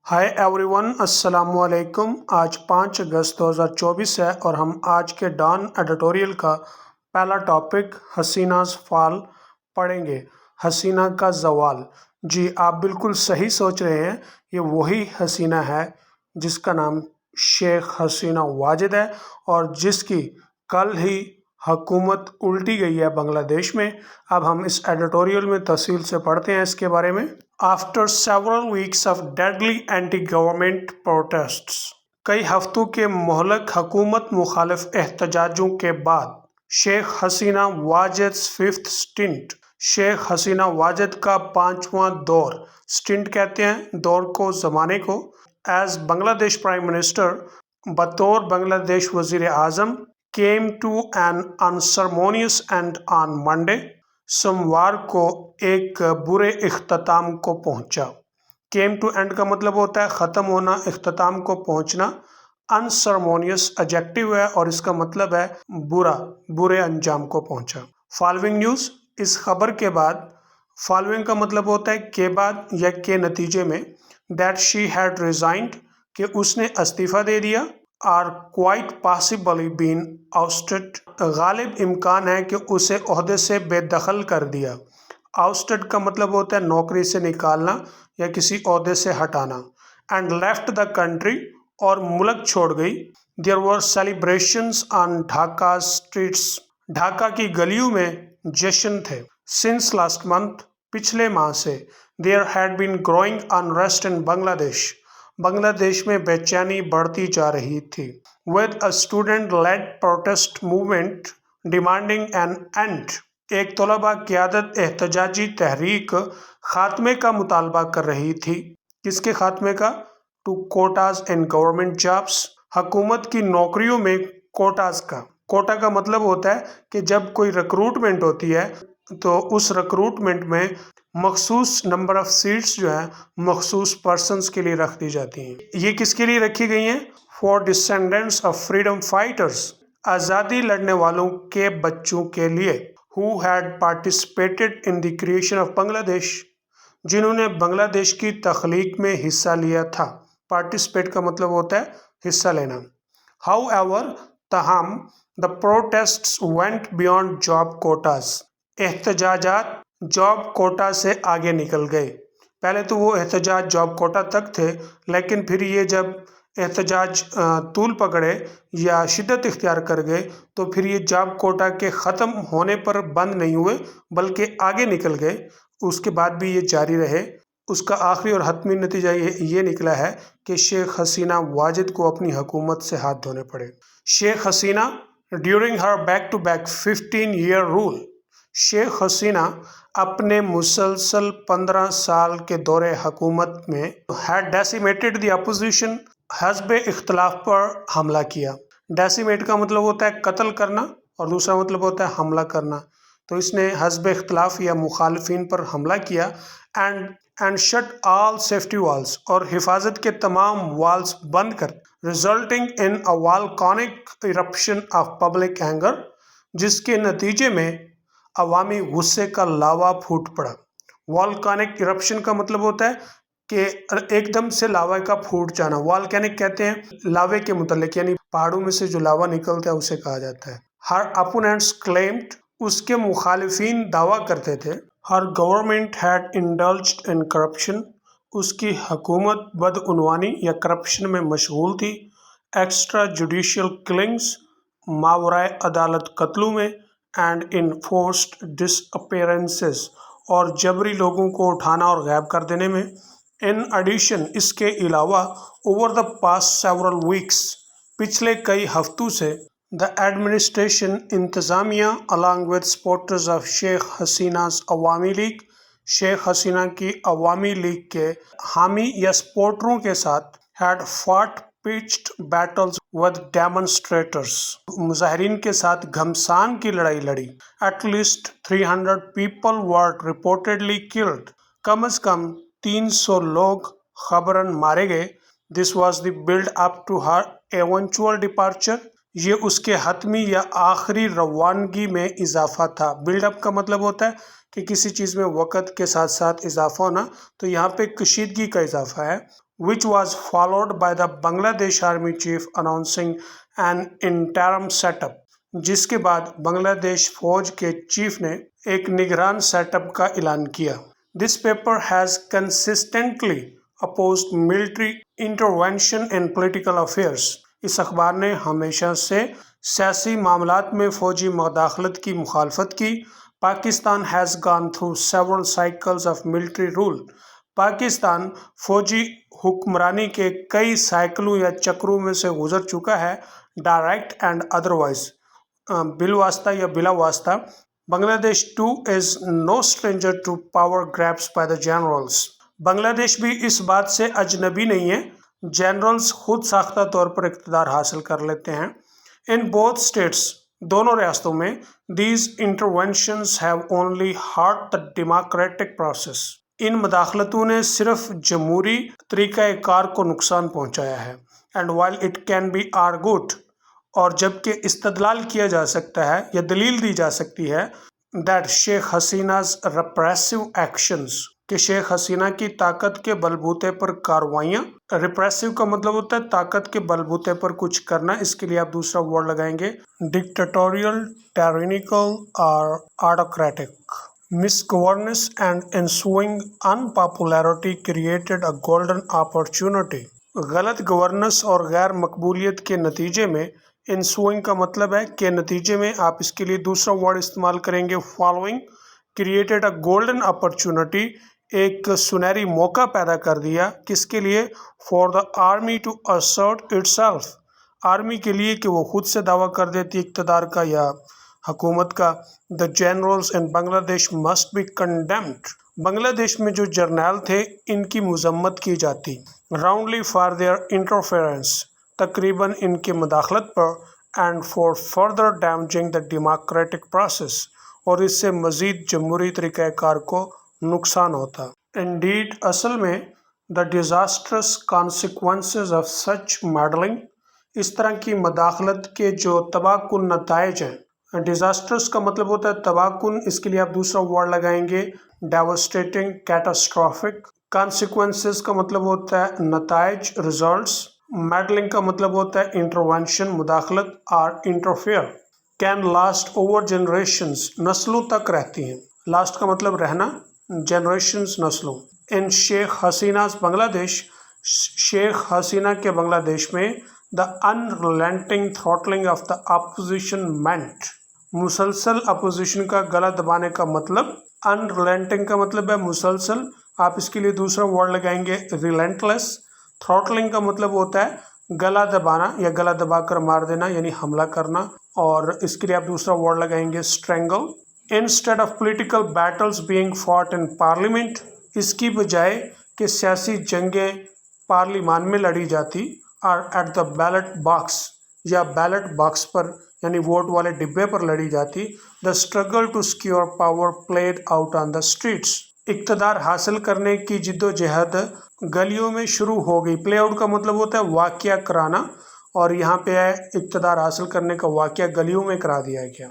Hi everyone, अस्सलाम वालेकुम। आज 5 अगस्त 2024 है और हम आज के डॉन एडिटोरियल का पहला टॉपिक हसीनाज फॉल पढ़ेंगे। हसीना का जवाल। जी, आप बिल्कुल सही सोच रहे हैं। ये वही हसीना है जिसका नाम शेख हसीना वाजिद है और जिसकी कल ही हुकूमत उल्टी गई है बांग्लादेश में। अब हम इस एडिटोरियल में तफसील से पढ़ते हैं इसके बारे में। After several weeks of deadly anti government protests, कई हफ्तों के मोहलक हुकूमत मुखालिफ एहतजाजों के बाद शेख हसीना वाजिद फिफ्थ स्टिंट, शेख हसीना वाजिद का 5वां दौर, स्टिंट कहते हैं दौर को, ज़माने को, एज बांग्लादेश प्राइम मिनिस्टर, बतौर बांग्लादेश वजीर आज़म, came to an unceremonious end on Monday, सोमवार को एक बुरे इख्तिताम को पहुंचा। came to end का मतलब होता है ख़त्म होना, इख्तिताम को पहुंचना। अनसरमोनियस एडजेक्टिव है और इसका मतलब है बुरा, बुरे अंजाम को पहुंचा। फॉलोइंग न्यूज़, इस खबर के बाद, फॉलोइंग का मतलब होता है के बाद या के नतीजे में, दैट शी हैड रिजाइंड, कि उसने इस्तीफ़ा दे दिया, or quite possibly been ousted, गालिब इम्कान है कि उसे ओहदे से बेदखल कर दिया। आउस्टेड का मतलब होता है नौकरी से निकालना या किसी ओहदे से हटाना। एंड लेफ्ट द कंट्री, और मुल्क छोड़ गई। There were celebrations on Dhaka streets, Dhaka की गलियों में जश्न थे। सिंस लास्ट मंथ, पिछले माह से, there had been growing unrest in Bangladesh, Bangladesh में बेचैनी बढ़ती जा रही थी। With a student led protest movement demanding an end, एक तलबा क़यादत एहतजाजी तहरीक खात्मे का मुतालबा कर रही थी। किसके खात्मे का? To quotas in government jobs, हुकूमत की नौकरियों में कोटाज का। कोटा का मतलब होता है कि जब कोई रिक्रूटमेंट होती है तो उस रिक्रूटमेंट में मखसूस नंबर ऑफ सीट्स जो है मखसूस पर्सनस के लिए रख दी जाती हैं। ये किसके लिए रखी गई हैं? For descendants of freedom fighters, आज़ादी लड़ने वालों के बच्चों के लिए। Who had participated in the creation of Bangladesh, जिन्होंने बांग्लादेश की तख्लीक में हिस्सा लिया था। पार्टिसिपेट का मतलब होता है हिस्सा लेना। हाउ एवर, ताहम, the protests went beyond job quotas, एहतजाजात जॉब कोटा से आगे निकल गए। पहले तो वो एहतजाज जॉब कोटा तक थे, लेकिन फिर ये जब एहतजाज तूल पकड़े या शिद्दत इख्तियार कर गए तो फिर ये जॉब कोटा के ख़त्म होने पर बंद नहीं हुए बल्कि आगे निकल गए। उसके बाद भी ये जारी रहे। उसका आखिरी और हतमी नतीजा ये निकला है कि शेख हसीना वाजिद को अपनी हुकूमत से हाथ धोने पड़े। Sheikh Hasina during her back to back 15 year rule, Sheikh Hasina अपने मुसलसल 15 साल के दौरे हुकूमत में हैड डेसिमेटेड द अपोजिशन, हज़ब इख्तलाफ पर हमला किया। डेसिमेट का मतलब होता है कत्ल करना और दूसरा मतलब होता है हमला करना। तो इसने हज़ब इख्तलाफ या मुखालफिन पर हमला किया। And shut all safety walls, और हिफाजत के तमाम वाल्स बंद कर, resulting in a volcanic eruption of public anger, जिसके नतीजे में अवामी गुस्से का लावा फूट पड़ा। वॉल्कानिक इरप्शन का मतलब होता है कि एकदम से लावा का फूट जाना। वॉल्केनिक कहते हैं लावे के मुतल्लिक, यानी पहाड़ों में से जो लावा निकलता है उसे कहा जाता है। हर अपोनेंट्स क्लेम्ड, उसके मुखालिफिन दावा करते थे, her government had indulged in corruption, उसकी हुकूमत बदउनवानी या करप्शन में मशगूल थी। एक्स्ट्रा जुडिशियल किलिंग्स, मावराए अदालत कत्लों में, एंड इनफोर्स्ड डिसअपेरेंसेस, और जबरी लोगों को उठाना और गायब कर देने में। इन एडिशन, इसके अलावा, over the past several weeks, पिछले कई हफ्तों से, द एडमिनिस्ट्रेशन, इंतज़ामिया, along with supporters of Sheikh Hasina's Awami League, Sheikh Hasina की अवामी लीग के हामी या सपोर्टरों के साथ, had fought pitched battles with demonstrators, मुजाहिरीन के साथ घमसान की लड़ाई लड़ी। At least 300 people were reportedly killed, कम अज कम 300 लोग खबरन मारे गए। This was the build up to her एवेंचुअल departure, ये उसके हतमी या आखिरी रवानगी में इजाफा था। बिल्डअप का मतलब होता है कि किसी चीज़ में वक़्त के साथ साथ इजाफा होना, तो यहाँ पे कशीदगी का इजाफा है। which was followed by the Bangladesh Army Chief announcing an interim setup, जिसके बाद बांग्लादेश फौज के चीफ ने एक निगरान सेटअप का ऐलान किया। This paper has consistently opposed military intervention in political affairs. इस अखबार ने हमेशा से सियासी मामलात में फौजी मदाखलत की मुखालफत की। Pakistan has gone through several cycles of military rule. Pakistan फौजी हुक्मरानी के कई साइकिलों या चक्रों में से गुजर चुका है, डायरेक्ट एंड अदरवाइज, बिलवास्ता या बिला वास्ता। Bangladesh too is no stranger to power grabs by the generals. Bangladesh भी इस बात से अजनबी नहीं है, जनरल्स खुद साख्ता तौर पर इक़्तिदार हासिल कर लेते हैं। इन बोथ स्टेट्स, दोनों रियासतों में, these interventions have only hurt the democratic process. इन मदाखलतों ने सिर्फ जमहूरी तरीक़ाकार को नुकसान पहुंचाया है। And while it can be argued, और जबकि इस्तदलाल किया जा सकता है या दलील दी जा सकती है, दैट शेख हसीनाज रिप्रेसिव एक्शंस, कि शेख हसीना की ताकत के बलबूते पर कार्रवाइयाँ, रिप्रेसिव का मतलब होता है ताकत के बलबूते पर कुछ करना, इसके लिए आप दूसरा वर्ड लगाएंगे डिक्टेटोरियल, टायरेनिकल और autocratic. Misgovernance and ensuing unpopularity created a golden opportunity. गलत गवर्नेंस और गैर मकबूलियत के नतीजे में, ensuing का मतलब है कि नतीजे में, आप इसके लिए दूसरा वर्ड इस्तेमाल करेंगे following, created a golden opportunity, एक सुनहरी मौका पैदा कर दिया, किसके लिए? for the army to assert itself, army के लिए कि वो खुद से दावा कर देती इक़्तिदार का या हुकूमत का। The generals in Bangladesh must be condemned, Bangladesh में जो जर्नैल थे इनकी मजम्मत की जाती। राउंडली फॉर देयर इंटरफेरेंस, तकरीबन इनके मदाखलत पर, and for further damaging the democratic process, और इससे मज़ीद जमहूरी तरीक़ाकार को नुकसान होता। इंडीड, असल में, the disastrous consequences of such modelling, इस तरह की मदाखलत के जो तबाहकुन नताइज हैं। डिज़ास्टर्स का मतलब होता है तबाहकुन, इसके लिए आप दूसरा वर्ड लगाएंगे डेवास्टेटिंग, कैटास्ट्रॉफिक। कॉन्सिक्वेंसेस का मतलब होता है नताइज, रिजल्ट्स। मॉडलिंग का मतलब होता है इंटरवेंशन, मुदाखलत, और interfere. Can last over generations, नस्लों तक रहती हैं। लास्ट का मतलब रहना, जनरेशंस नस्लों। इन शेख हसीनाज बांग्लादेश, शेख हसीना के बांग्लादेश में, the unrelenting throttling of the opposition मेंट, मुसलसल अपोजिशन का गला दबाने का मतलब। अनरिलेंटिंग का मतलब है मुसलसल, आप इसके लिए दूसरा वर्ड लगाएंगे रिलेंटलेस। थ्रॉटलिंग का मतलब होता है गला दबाना या गला दबाकर मार देना, यानी हमला करना, और इसके लिए आप दूसरा वर्ड लगाएंगे strangle. Instead of political battles being fought in parliament, इसकी बजाय कि सियासी जंगें पार्लिमान में लड़ी जाती, और एट द बैलेट बॉक्स, या बैलेट बॉक्स पर यानी वोट वाले डिब्बे पर लड़ी जाती। The struggle to secure power played out on the streets, इक़्तिदार हासिल करने की जिद्दोजहद गलियों में शुरू हो गई। प्ले आउट का मतलब होता है वाक़या कराना, और यहाँ पे है इक़्तिदार हासिल करने का वाक़या गलियों में करा दिया गया।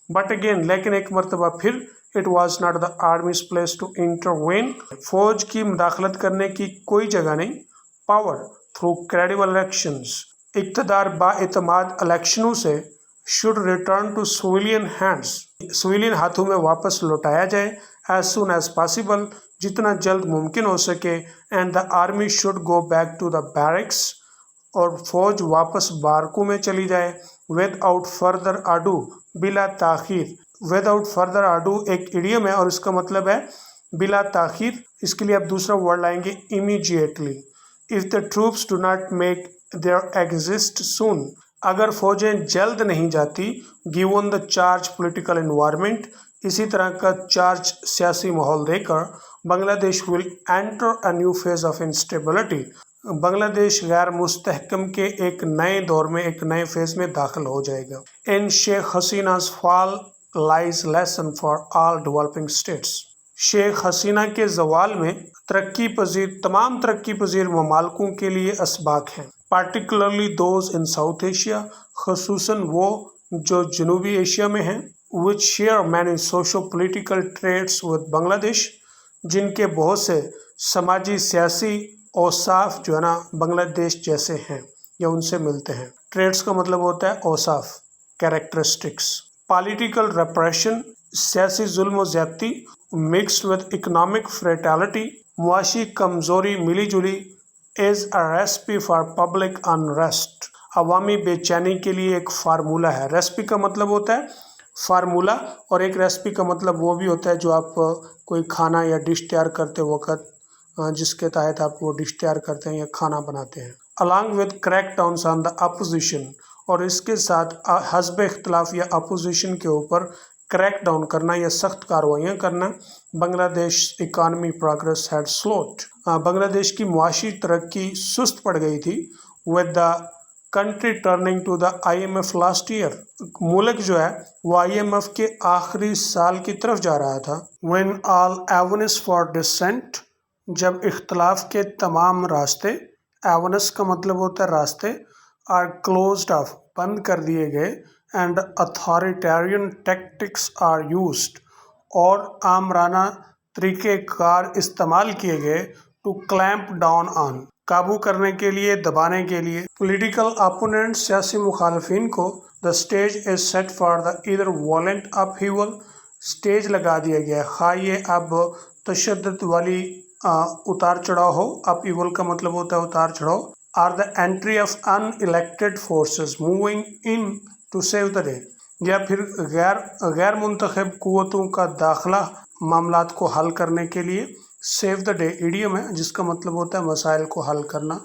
बट अगेन, लेकिन एक मरतबा फिर, it was not the army's place to intervene, फौज की मुदाखलत करने की कोई जगह नहीं। पावर थ्रू क्रेडिबल इलेक्शंस, इक़्तिदार बाएतमाद इलेक्शनों से, should return to civilian hands, civilian हाथों में वापस लौटाया जाए, एज सुन एज पॉसिबल, जितना जल्द मुमकिन हो सके। And the army should go back to the barracks, और फौज वापस बारकों में चली जाए। विदाउट फर्दर आडू, बिला ताखीर। विदाउट फर्दर आडू एक इडियम है और इसका मतलब है बिला ताखीर, इसके लिए आप दूसरा वर्ड लाएंगे immediately. If the troops do not make their exit soon, अगर फौजें जल्द नहीं जाती, given the charge political environment, इसी तरह का चार्ज सियासी माहौल देकर, Bangladesh will enter a new phase of instability, Bangladesh गैर मुस्तहकम के एक नए दौर में, एक नए फेज में दाखिल हो जाएगा। In Sheikh Hasina's fall lies lesson for all developing states, Sheikh Hasina के जवाल में तरक्की पजीर, तमाम तरक्की पजीर ममालकों के लिए असबाक हैं। Particularly those in South Asia, खसूसन वो जो जनूबी एशिया में हैं, which share many socio political traits with Bangladesh, जिनके बहुत से समाजी, सियासी اوصاف جو ہے نا بنگلہ دیش جیسے ہیں یا ان سے ملتے ہیں۔ ٹریٹس کا مطلب ہوتا ہے اوصاف، کیریکٹرسٹکس۔ پالیٹیکل ریپریشن، سیاسی ظلم و زیادتی، مکسڈ ود اکنامک فریٹیلٹی، معاشی کمزوری ملی جلی، از اے ریسپی فار پبلک انریسٹ، عوامی بے چینی کے لیے ایک فارمولہ ہے۔ ریسپی کا مطلب ہوتا ہے فارمولہ، اور ایک ریسپی کا مطلب وہ بھی ہوتا ہے جو آپ کوئی کھانا یا ڈش تیار کرتے وقت جس کے تحت آپ وہ ڈش تیار کرتے ہیں یا کھانا بناتے ہیں۔ along with crackdowns on the opposition، اور اس کے ساتھ حزب اختلاف یا اپوزیشن کے اوپر کریک ڈاؤن کرنا یا سخت کارروائیاں کرنا۔ بنگلہ دیش اکانومی پروگرس ہیڈ سلوٹ، بنگلہ دیش کی معاشی ترقی سست پڑ گئی تھی۔ with the country turning to the IMF last year، ملک جو ہے وہ IMF کے آخری سال کی طرف جا رہا تھا۔ when all avenues for dissent، جب اختلاف کے تمام راستے، ایونس کا مطلب ہوتا ہے راستے، are closed off، بند کر دیے گئے، and authoritarian tactics are used، اور آمرانہ طریقہ کار استعمال کیے گئے to clamp down on، قابو کرنے کے لیے، دبانے کے لیے۔ پولیٹیکل اپوننٹ، سیاسی مخالفین کو the stage is set for the either violent upheaval، stage لگا دیا گیا، خواہ یہ اب تشدد والی اتار چڑھاؤ ہو، اپ ایول کا مطلب ہوتا ہے اتار چڑھاؤ، or the entry of unelected forces moving in to save the day، یا پھر غیر منتخب قوتوں کا داخلہ معاملات کو حل کرنے کے لیے۔ سیو دا ڈے ایڈیم ہے جس کا مطلب ہوتا ہے مسائل کو حل کرنا۔